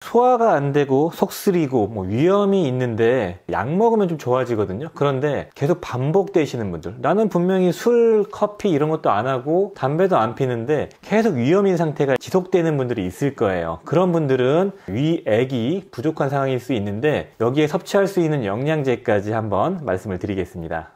소화가 안 되고 속 쓰리고 위염이 있는데 약 먹으면 좀 좋아지거든요. 그런데 계속 반복되시는 분들, 나는 분명히 술, 커피 이런 것도 안 하고 담배도 안 피는데 계속 위염인 상태가 지속되는 분들이 있을 거예요. 그런 분들은 위액이 부족한 상황일 수 있는데 여기에 섭취할 수 있는 영양제까지 한번 말씀을 드리겠습니다.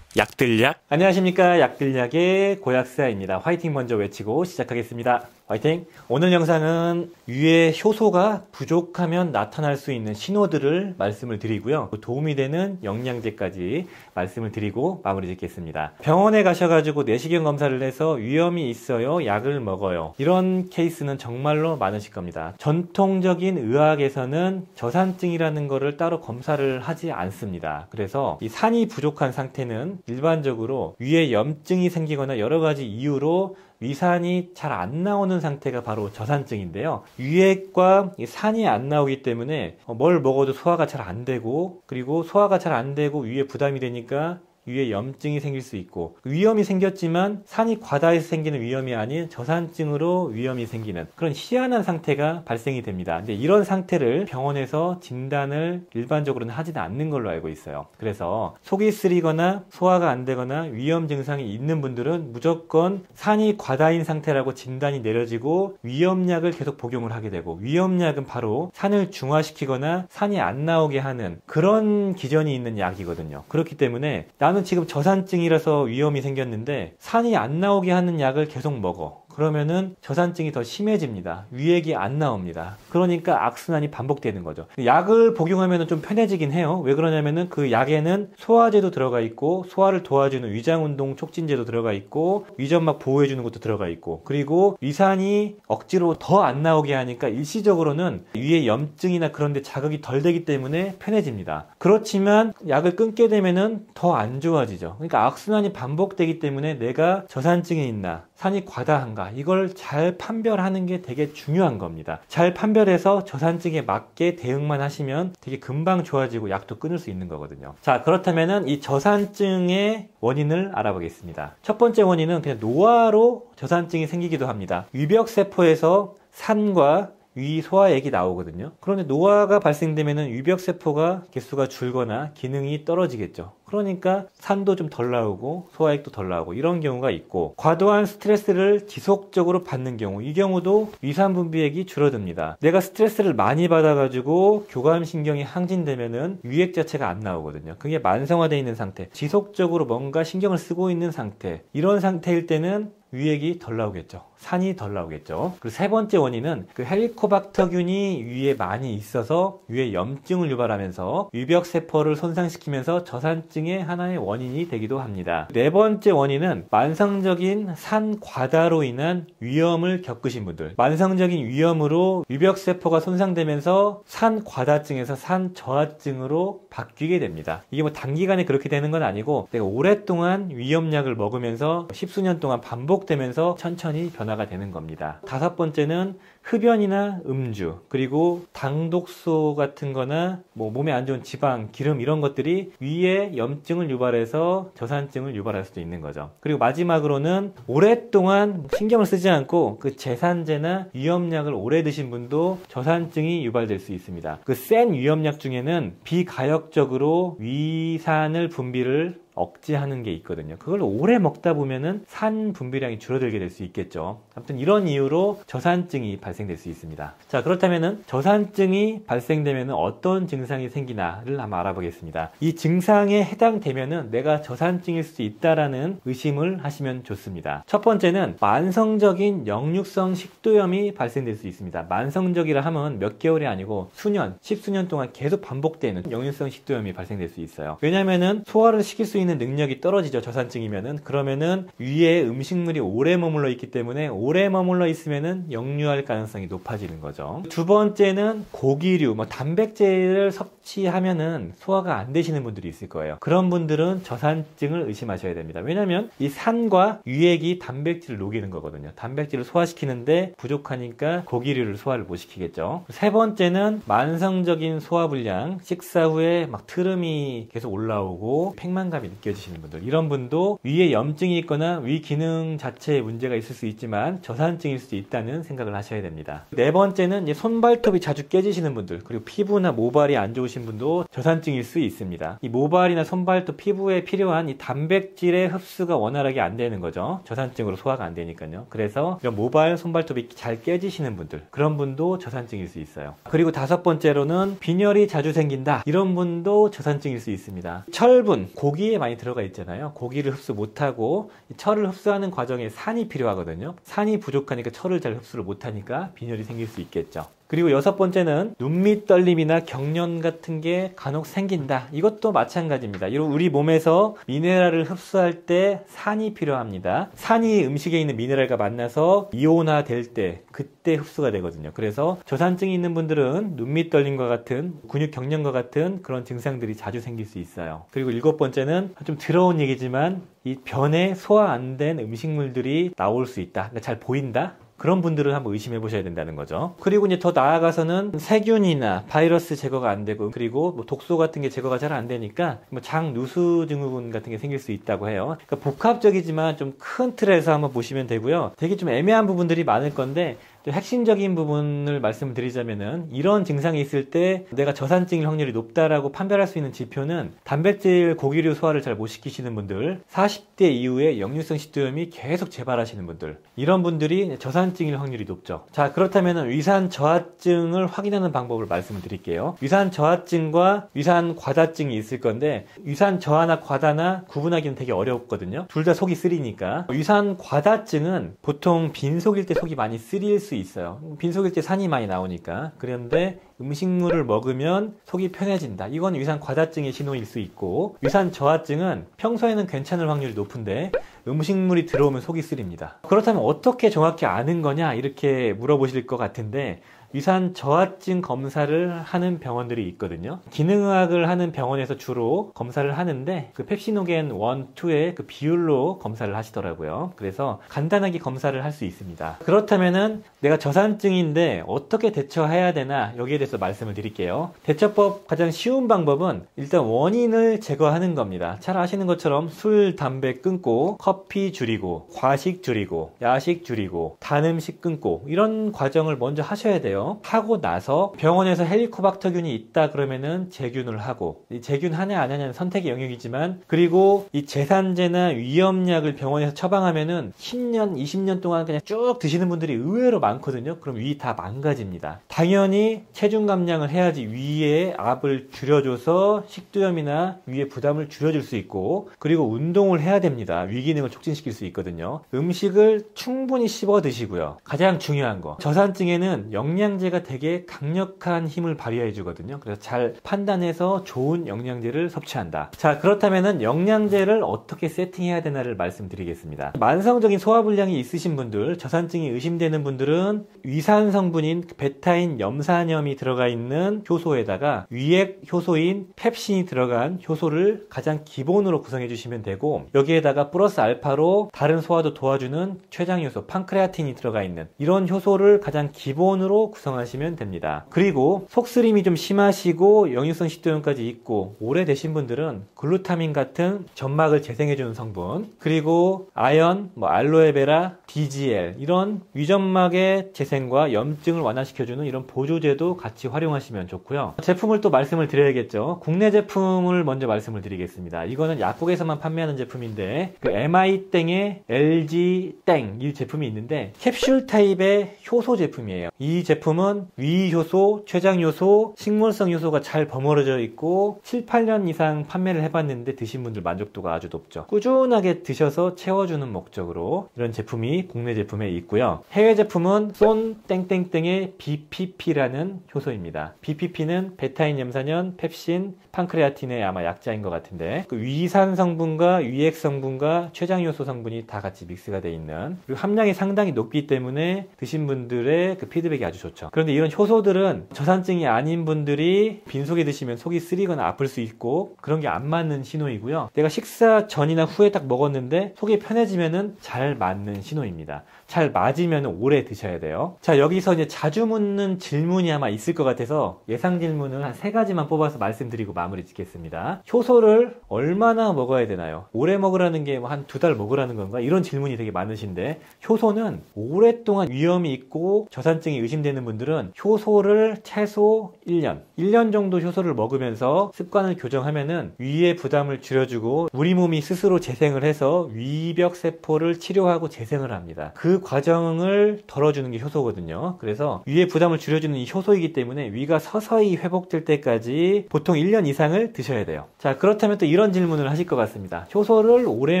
약들약. 안녕하십니까, 약들약의 고약사입니다. 화이팅 먼저 외치고 시작하겠습니다. 화이팅! 오늘 영상은 위의 효소가 부족하면 나타날 수 있는 신호들을 말씀을 드리고요, 도움이 되는 영양제까지 말씀을 드리고 마무리 짓겠습니다. 병원에 가셔가지고 내시경 검사를 해서 위염이 있어요, 약을 먹어요, 이런 케이스는 정말로 많으실 겁니다. 전통적인 의학에서는 저산증이라는 거를 따로 검사를 하지 않습니다. 그래서 이 산이 부족한 상태는 일반적으로 위에 염증이 생기거나 여러 가지 이유로 위산이 잘 안 나오는 상태가 바로 저산증인데요. 위액과 산이 안 나오기 때문에 뭘 먹어도 소화가 잘 안 되고, 그리고 소화가 잘 안 되고 위에 부담이 되니까 위에 염증이 생길 수 있고, 위염이 생겼지만 산이 과다해서 생기는 위염이 아닌 저산증으로 위염이 생기는 그런 희한한 상태가 발생이 됩니다. 근데 이런 상태를 병원에서 진단을 일반적으로는 하지는 않는 걸로 알고 있어요. 그래서 속이 쓰리거나 소화가 안 되거나 위염 증상이 있는 분들은 무조건 산이 과다인 상태라고 진단이 내려지고 위염약을 계속 복용을 하게 되고, 위염약은 바로 산을 중화시키거나 산이 안 나오게 하는 그런 기전이 있는 약이거든요. 그렇기 때문에 나는 지금 저산증이라서 위염이 생겼는데 산이 안 나오게 하는 약을 계속 먹어. 그러면은 저산증이 더 심해집니다. 위액이 안 나옵니다. 그러니까 악순환이 반복되는 거죠. 약을 복용하면 좀 편해지긴 해요. 왜 그러냐면은 그 약에는 소화제도 들어가 있고, 소화를 도와주는 위장운동 촉진제도 들어가 있고, 위점막 보호해주는 것도 들어가 있고, 그리고 위산이 억지로 더 안 나오게 하니까 일시적으로는 위에 염증이나 그런 데 자극이 덜 되기 때문에 편해집니다. 그렇지만 약을 끊게 되면은 더 안 좋아지죠. 그러니까 악순환이 반복되기 때문에 내가 저산증이 있나, 산이 과다한가, 이걸 잘 판별하는 게 되게 중요한 겁니다. 잘 판별해서 저산증에 맞게 대응만 하시면 되게 금방 좋아지고 약도 끊을 수 있는 거거든요. 자, 그렇다면은 이 저산증의 원인을 알아보겠습니다. 첫 번째 원인은 그냥 노화로 저산증이 생기기도 합니다. 위벽세포에서 산과 위 소화액이 나오거든요. 그런데 노화가 발생되면 위벽세포가 개수가 줄거나 기능이 떨어지겠죠. 그러니까 산도 좀 덜 나오고 소화액도 덜 나오고, 이런 경우가 있고, 과도한 스트레스를 지속적으로 받는 경우, 이 경우도 위산 분비액이 줄어듭니다. 내가 스트레스를 많이 받아가지고 교감신경이 항진되면은 위액 자체가 안 나오거든요. 그게 만성화되어 있는 상태, 지속적으로 뭔가 신경을 쓰고 있는 상태, 이런 상태일 때는 위액이 덜 나오겠죠. 산이 덜 나오겠죠. 그리고 세 번째 원인은 그 헬리코박터균이 위에 많이 있어서 위에 염증을 유발하면서 위벽세포를 손상시키면서 저산증의 하나의 원인이 되기도 합니다. 네 번째 원인은 만성적인 산 과다로 인한 위염을 겪으신 분들, 만성적인 위염으로 위벽세포가 손상되면서 산 과다증에서 산 저하증으로 바뀌게 됩니다. 이게 뭐 단기간에 그렇게 되는 건 아니고, 내가 오랫동안 위염약을 먹으면서 십수년 동안 반복되면서 천천히 변화가 되는 겁니다. 다섯 번째는 흡연이나 음주, 그리고 당독소 같은 거나 몸에 안 좋은 지방, 기름, 이런 것들이 위에 염증을 유발해서 저산증을 유발할 수도 있는 거죠. 그리고 마지막으로는 오랫동안 신경을 쓰지 않고 그 제산제나 위염약을 오래 드신 분도 저산증이 유발될 수 있습니다. 그 센 위염약 중에는 비가역적으로 위산을 분비를 억제하는 게 있거든요. 그걸 오래 먹다 보면은 산 분비량이 줄어들게 될 수 있겠죠. 아무튼 이런 이유로 저산증이 발생될 수 있습니다. 자, 그렇다면은 저산증이 발생되면은 어떤 증상이 생기나를 한번 알아보겠습니다. 이 증상에 해당되면은 내가 저산증일 수 있다라는 의심을 하시면 좋습니다. 첫 번째는 만성적인 역류성 식도염이 발생될 수 있습니다. 만성적이라 하면 몇 개월이 아니고 수년, 십수년 동안 계속 반복되는 역류성 식도염이 발생될 수 있어요. 왜냐면은 소화를 시킬 수 있는 능력이 떨어지죠. 저산증이면은. 그러면은 위에 음식물이 오래 머물러 있기 때문에 오래 머물러 있으면은 역류할 가능성이 높아지는 거죠. 두 번째는 고기류, 단백질을 섭취하면은 소화가 안 되시는 분들이 있을 거예요. 그런 분들은 저산증을 의심하셔야 됩니다. 왜냐면 이 산과 위액이 단백질을 녹이는 거거든요. 단백질을 소화시키는데 부족하니까 고기류를 소화를 못 시키겠죠. 세 번째는 만성적인 소화불량, 식사 후에 막 트름이 계속 올라오고 팽만감이 느껴지시는 분들, 이런 분도 위에 염증이 있거나 위 기능 자체에 문제가 있을 수 있지만 저산증일 수 있다는 생각을 하셔야 됩니다. 됩니다. 네 번째는 이제 손발톱이 자주 깨지시는 분들, 그리고 피부나 모발이 안 좋으신 분도 저산증일 수 있습니다. 이 모발이나 손발톱 피부에 필요한 이 단백질의 흡수가 원활하게 안 되는 거죠. 저산증으로 소화가 안 되니까요. 그래서 이런 모발, 손발톱이 잘 깨지시는 분들, 그런 분도 저산증일 수 있어요. 그리고 다섯 번째로는 빈혈이 자주 생긴다, 이런 분도 저산증일 수 있습니다. 철분, 고기에 많이 들어가 있잖아요. 고기를 흡수 못하고 철을 흡수하는 과정에 산이 필요하거든요. 산이 부족하니까 철을 잘 흡수를 못하니까 빈혈이 생길 수 있겠죠. 그리고 여섯 번째는 눈밑 떨림이나 경련 같은 게 간혹 생긴다. 이것도 마찬가지입니다. 우리 몸에서 미네랄을 흡수할 때 산이 필요합니다. 산이 음식에 있는 미네랄과 만나서 이온화 될 때, 그때 흡수가 되거든요. 그래서 저산증이 있는 분들은 눈밑 떨림과 같은, 근육 경련과 같은 그런 증상들이 자주 생길 수 있어요. 그리고 일곱 번째는 좀 더러운 얘기지만 이 변에 소화 안 된 음식물들이 나올 수 있다. 그러니까 잘 보인다. 그런 분들은 한번 의심해 보셔야 된다는 거죠. 그리고 이제 더 나아가서는 세균이나 바이러스 제거가 안 되고, 그리고 뭐 독소 같은 게 제거가 잘 안 되니까 뭐 장누수 증후군 같은 게 생길 수 있다고 해요. 그러니까 복합적이지만 좀 큰 틀에서 한번 보시면 되고요. 되게 좀 애매한 부분들이 많을 건데, 또 핵심적인 부분을 말씀드리자면은, 이런 증상이 있을 때 내가 저산증일 확률이 높다라고 판별할 수 있는 지표는 단백질, 고기류 소화를 잘 못 시키시는 분들, 40대 이후에 역류성 식도염이 계속 재발하시는 분들, 이런 분들이 저산증일 확률이 높죠. 자, 그렇다면 위산 저하증을 확인하는 방법을 말씀을 드릴게요. 위산 저하증과 위산 과다증이 있을 건데, 위산 저하나 과다나 구분하기는 되게 어렵거든요. 둘 다 속이 쓰리니까. 위산 과다증은 보통 빈속일 때 속이 많이 쓰릴 수 있어요. 빈속일 때 산이 많이 나오니까. 그런데 음식물을 먹으면 속이 편해진다. 이건 위산 과다증의 신호일 수 있고, 위산 저하증은 평소에는 괜찮을 확률이 높은데 음식물이 들어오면 속이 쓰립니다. 그렇다면 어떻게 정확히 아는 거냐, 이렇게 물어보실 것 같은데, 위산 저하증 검사를 하는 병원들이 있거든요. 기능의학을 하는 병원에서 주로 검사를 하는데, 그 펩시노겐 1, 2의 그 비율로 검사를 하시더라고요. 그래서 간단하게 검사를 할 수 있습니다. 그렇다면은 내가 저산증인데 어떻게 대처해야 되나, 여기에 대해서 말씀을 드릴게요. 대처법 가장 쉬운 방법은 일단 원인을 제거하는 겁니다. 잘 아시는 것처럼 술, 담배 끊고, 커피 줄이고, 과식 줄이고, 야식 줄이고, 단 음식 끊고, 이런 과정을 먼저 하셔야 돼요. 하고 나서 병원에서 헬리코박터균이 있다 그러면은 제균을 하고, 이 제균 하냐 안 하냐는 선택의 영역이지만, 그리고 이 제산제나 위염약을 병원에서 처방하면은 10년, 20년 동안 그냥 쭉 드시는 분들이 의외로 많거든요. 그럼 위 다 망가집니다. 당연히 체중 감량을 해야지 위의 압을 줄여줘서 식도염이나 위의 부담을 줄여줄 수 있고, 그리고 운동을 해야 됩니다. 위 기능을 촉진시킬 수 있거든요. 음식을 충분히 씹어 드시고요. 가장 중요한 거, 저산증에는 영양제가 되게 강력한 힘을 발휘해 주거든요. 그래서 잘 판단해서 좋은 영양제를 섭취한다. 자, 그렇다면은 영양제를 어떻게 세팅해야 되나를 말씀드리겠습니다. 만성적인 소화불량이 있으신 분들, 저산증이 의심되는 분들은 위산 성분인 베타인 염산염이 들어가 있는 효소에다가 위액 효소인 펩신이 들어간 효소를 가장 기본으로 구성해 주시면 되고, 여기에다가 플러스 알파로 다른 소화도 도와주는 췌장 효소 판크레아틴이 들어가 있는 이런 효소를 가장 기본으로 구성하시면 됩니다. 그리고 속쓰림이 좀 심하시고 역류성 식도염까지 있고 오래되신 분들은 글루타민 같은 점막을 재생해주는 성분, 그리고 아연, 알로에베라, DGL, 이런 위점막의 재생과 염증을 완화시켜주는 이런 보조제도 같이 활용하시면 좋고요. 제품을 또 말씀을 드려야겠죠. 국내 제품을 먼저 말씀을 드리겠습니다. 이거는 약국에서만 판매하는 제품인데, 그 MI땡의 LG땡 이 제품이 있는데 캡슐 타입의 효소 제품이에요. 이 제품은 위효소, 췌장효소, 식물성 효소가 잘 버무려져 있고 7, 8년 이상 판매를 해봤는데 드신 분들 만족도가 아주 높죠. 꾸준하게 드셔서 채워주는 목적으로 이런 제품이 국내 제품에 있고요. 해외 제품은 쏜 땡땡땡의 BPP라는 효소입니다. BPP는 베타인 염산염, 펩신, 판크레아틴의 아마 약자인 것 같은데, 그 위산 성분과 위액 성분과 췌장효소 성분이 다 같이 믹스가 되어 있는, 그리고 함량이 상당히 높기 때문에 드신 분들의 그 피드백이 아주 좋죠. 그런데 이런 효소들은 저산증이 아닌 분들이 빈속에 드시면 속이 쓰리거나 아플 수 있고, 그런 게 안 맞는 신호이고요. 내가 식사 전이나 후에 딱 먹었는데 속이 편해지면은 잘 맞는 신호입니다. 잘 맞으면 오래 드셔야 돼요. 자, 여기서 이제 자주 묻는 질문이 아마 있을 것 같아서 예상 질문을 한 3가지만 뽑아서 말씀드리고 마무리 짓겠습니다. 효소를 얼마나 먹어야 되나요? 오래 먹으라는 게 한 2달 먹으라는 건가? 이런 질문이 되게 많으신데, 효소는 오랫동안 위험이 있고 저산증이 의심되는 분들은 효소를 최소 1년 정도 효소를 먹으면서 습관을 교정하면은 위의 부담을 줄여주고 우리 몸이 스스로 재생을 해서 위벽 세포를 치료하고 재생을 합니다. 그 과정을 덜어주는 게 효소거든요. 그래서 위의 부담을 줄여주는 이 효소이기 때문에 위가 서서히 회복될 때까지 보통 1년 이상을 드셔야 돼요. 자, 그렇다면 또 이런 질문을 하실 것 같습니다. 효소를 오래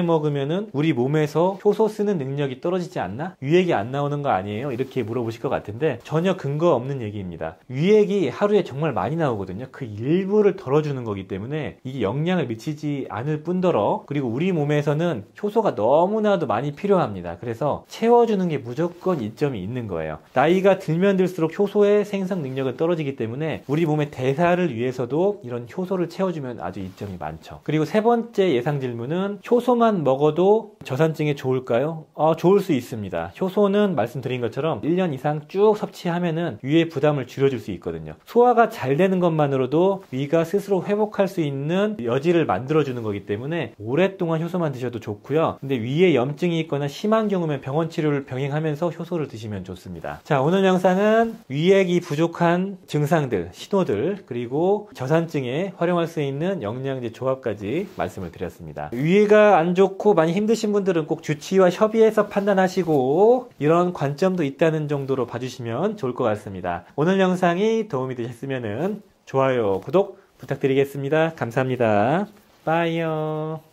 먹으면은 우리 몸에서 효소 쓰는 능력이 떨어지지 않나? 위액이 안 나오는 거 아니에요? 이렇게 물어보실 것 같은데 전혀 근거 없는 얘기입니다. 위액이 하루에 정말 많이 나오거든요. 그 일부를 덜어주는 거기 때문에 이게 영향을 미치지 않을 뿐더러, 그리고 우리 몸에서는 효소가 너무나도 많이 필요합니다. 그래서 채워주는 게 무조건 이점이 있는 거예요. 나이가 들면 들수록 효소의 생성 능력은 떨어지기 때문에 우리 몸의 대사를 위해서도 이런 효소를 채워주면 아주 이점이 많죠. 그리고 3번째 예상 질문은 효소만 먹어도 저산증에 좋을까요? 좋을 수 있습니다. 효소는 말씀드린 것처럼 1년 이상 쭉 섭취하면은 위의 부담을 줄여줄 수 있거든요. 소화가 잘 되는 것만으로도 위가 스스로 회복할 수 있는 여지를 만들어주는 거기 때문에 오랫동안 효소만 드셔도 좋고요. 근데 위에 염증이 있거나 심한 경우면 병원 치료를 병행하면서 효소를 드시면 좋습니다. 자, 오늘 영상은 위액이 부족한 증상들, 신호들, 그리고 저산증에 활용할 수 있는 영양제 조합까지 말씀을 드렸습니다. 위가 안 좋고 많이 힘드신 분들은 꼭 주치의와 협의해서 판단하시고 이런 관점도 있다는 정도로 봐주시면 좋을 것 같습니다. 오늘 영상이 도움이 되셨으면 좋아요, 구독 부탁드리겠습니다. 감사합니다. 빠이요.